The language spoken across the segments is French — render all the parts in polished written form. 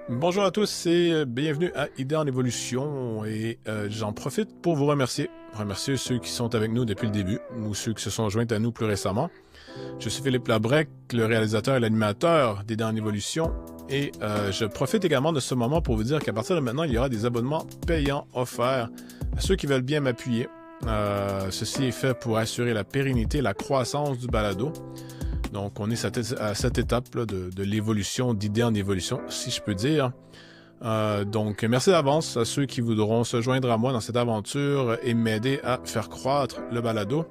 Bonjour à tous et bienvenue à Idées en évolution et j'en profite pour vous remercier ceux qui sont avec nous depuis le début ou ceux qui se sont joints à nous plus récemment. Je suis Philippe Labrec, le réalisateur et l'animateur d'Idées en évolution et je profite également de ce moment pour vous dire qu'à partir de maintenant, il y aura des abonnements payants offerts à ceux qui veulent bien m'appuyer. Ceci est fait pour assurer la pérennité et la croissance du balado. Donc, on est à cette étape là, de l'évolution, d'idées en évolution, si je peux dire. Donc, merci d'avance à ceux qui voudront se joindre à moi dans cette aventure et m'aider à faire croître le balado.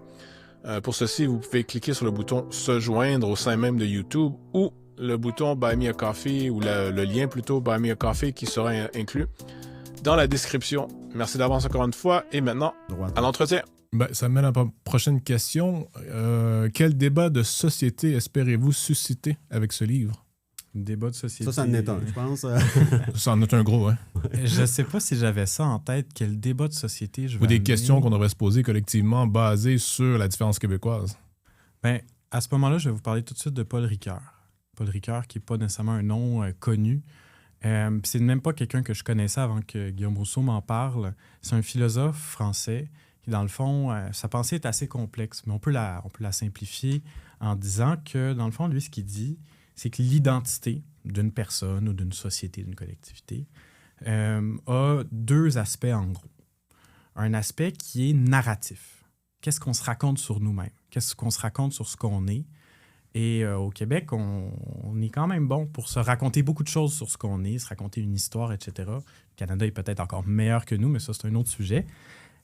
Pour ceci, vous pouvez cliquer sur le bouton « Se joindre » au sein même de YouTube ou le bouton « Buy me a coffee » ou le lien plutôt « Buy me a coffee » qui sera inclus dans la description. Merci d'avance encore une fois et maintenant, à l'entretien. Ça me mène à la prochaine question. Quel débat de société espérez-vous susciter avec ce livre? Débat de société. Ça en est un, je pense. Ça en est un gros, hein? Je sais pas si j'avais ça en tête. Quel débat de société je vais Ou des amener. questions qu'on devrait se poser collectivement basées sur la différence québécoise. Ben, à ce moment-là, je vais vous parler tout de suite de Paul Ricoeur. Paul Ricoeur, qui n'est pas nécessairement un nom connu. C'est même pas quelqu'un que je connaissais avant que Guillaume Rousseau m'en parle. C'est un philosophe français qui, dans le fond, sa pensée est assez complexe, mais on peut la simplifier en disant que, dans le fond, lui, ce qu'il dit, c'est que l'identité d'une personne ou d'une société, d'une collectivité, a deux aspects en gros. Un aspect qui est narratif. Qu'est-ce qu'on se raconte sur nous-mêmes? Qu'est-ce qu'on se raconte sur ce qu'on est? Et au Québec, on est quand même bon pour se raconter beaucoup de choses sur ce qu'on est, se raconter une histoire, etc. Le Canada est peut-être encore meilleur que nous, mais ça, c'est un autre sujet.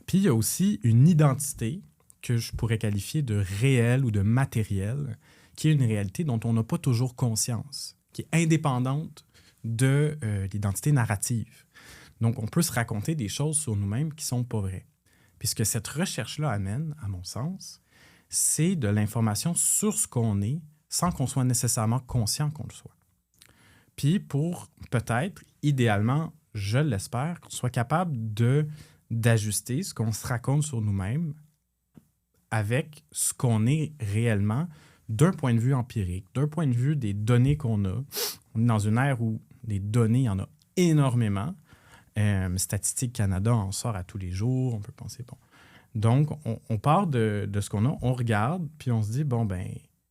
Puis, il y a aussi une identité que je pourrais qualifier de réelle ou de matérielle, qui est une réalité dont on n'a pas toujours conscience, qui est indépendante de l'identité narrative. Donc, on peut se raconter des choses sur nous-mêmes qui ne sont pas vraies. Puis, ce que cette recherche-là amène, à mon sens, c'est de l'information sur ce qu'on est sans qu'on soit nécessairement conscient qu'on le soit. Puis, pour peut-être, idéalement, je l'espère, qu'on soit capable d'ajuster ce qu'on se raconte sur nous-mêmes avec ce qu'on est réellement d'un point de vue empirique, d'un point de vue des données qu'on a. On est dans une ère où les données, il y en a énormément. Statistique Canada en sort à tous les jours. On peut penser, bon. Donc, on part de ce qu'on a, on regarde, puis on se dit, bon, ben,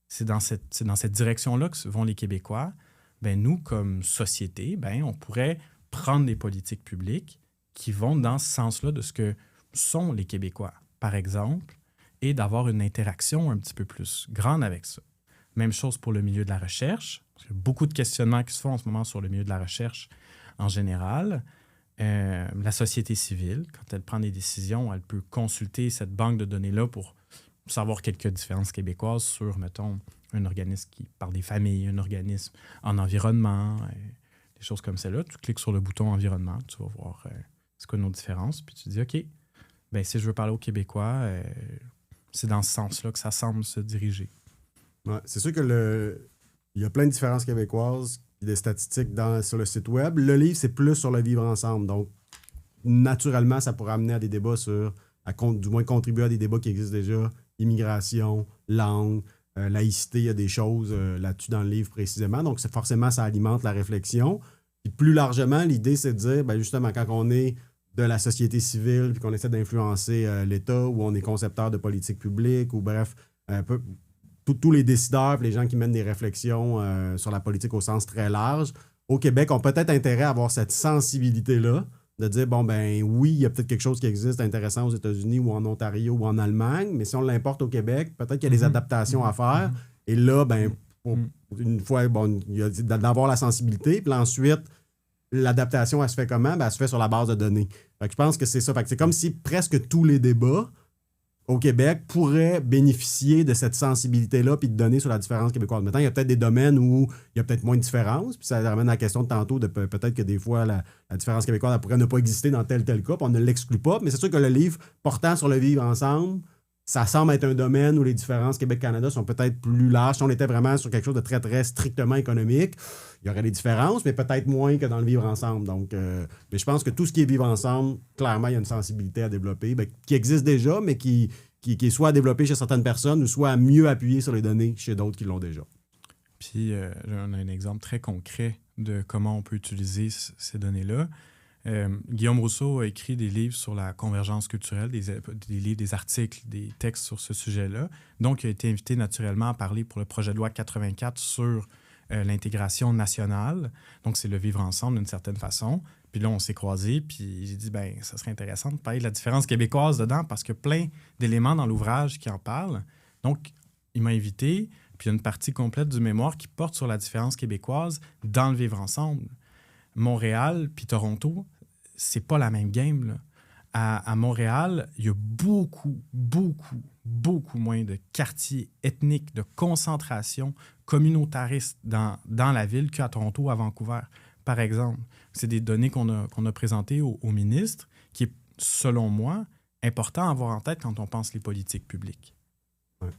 c'est dans cette direction-là que vont les Québécois. Ben, nous, comme société, ben, on pourrait prendre des politiques publiques qui vont dans ce sens-là de ce que sont les Québécois, par exemple, et d'avoir une interaction un petit peu plus grande avec ça. Même chose pour le milieu de la recherche. Il y a beaucoup de questionnements qui se font en ce moment sur le milieu de la recherche en général. La société civile, quand elle prend des décisions, elle peut consulter cette banque de données-là pour savoir quelques différences québécoises sur, mettons, un organisme qui parle des familles, un organisme en environnement, des choses comme celle-là. Tu cliques sur le bouton environnement, tu vas voir c'est quoi nos différences, puis tu dis, OK, ben, si je veux parler aux Québécois, c'est dans ce sens-là que ça semble se diriger. Ouais, c'est sûr que il y a plein de différences québécoises et des statistiques sur le site web. Le livre, c'est plus sur le vivre ensemble. Donc, naturellement, ça pourrait amener à des débats du moins contribuer à des débats qui existent déjà. Immigration, langue, laïcité, il y a des choses là-dessus dans le livre précisément. Donc, forcément, ça alimente la réflexion. Puis plus largement, l'idée, c'est de dire, ben, justement, quand on est de la société civile puis qu'on essaie d'influencer l'État ou on est concepteur de politique publique ou bref, un peu tous les décideurs les gens qui mènent des réflexions sur la politique au sens très large, au Québec, ont peut-être intérêt à avoir cette sensibilité-là de dire, bon, ben oui, il y a peut-être quelque chose qui existe intéressant aux États-Unis ou en Ontario ou en Allemagne, mais si on l'importe au Québec, peut-être qu'il y a des adaptations à faire. Et là, ben une fois, bon, il y a d'avoir la sensibilité, puis ensuite, l'adaptation, elle se fait comment? Ben, elle se fait sur la base de données. Fait que je pense que c'est ça. Fait que c'est comme si presque tous les débats au Québec pourraient bénéficier de cette sensibilité-là puis de données sur la différence québécoise. Maintenant, il y a peut-être des domaines où il y a peut-être moins de différence, puis ça ramène à la question de tantôt de peut-être que des fois, la différence québécoise elle pourrait ne pas exister dans tel cas, puis on ne l'exclut pas, mais c'est sûr que le livre portant sur le vivre ensemble, ça semble être un domaine où les différences Québec-Canada sont peut-être plus larges. Si on était vraiment sur quelque chose de très, très strictement économique, il y aurait des différences, mais peut-être moins que dans le vivre ensemble. Donc, mais je pense que tout ce qui est vivre ensemble, clairement, il y a une sensibilité à développer, qui existe déjà, mais qui est soit à développer chez certaines personnes ou soit à mieux appuyer sur les données chez d'autres qui l'ont déjà. Puis, on a un exemple très concret de comment on peut utiliser ces données-là. Guillaume Rousseau a écrit des livres sur la convergence culturelle, des livres, des articles, des textes sur ce sujet-là. Donc, il a été invité naturellement à parler pour le projet de loi 84 sur l'intégration nationale. Donc, c'est le vivre ensemble d'une certaine façon. Puis là, on s'est croisés, puis j'ai dit, ben, ça serait intéressant de parler de la différence québécoise dedans parce qu'il y a plein d'éléments dans l'ouvrage qui en parlent. Donc, il m'a invité, puis il y a une partie complète du mémoire qui porte sur la différence québécoise dans le vivre ensemble. Montréal puis Toronto, c'est pas la même game, là. À Montréal, il y a beaucoup moins de quartiers ethniques, de concentration communautariste dans la ville qu'à Toronto ou à Vancouver, par exemple. C'est des données qu'on a présentées au ministre, qui est, selon moi, important à avoir en tête quand on pense les politiques publiques. Ouais.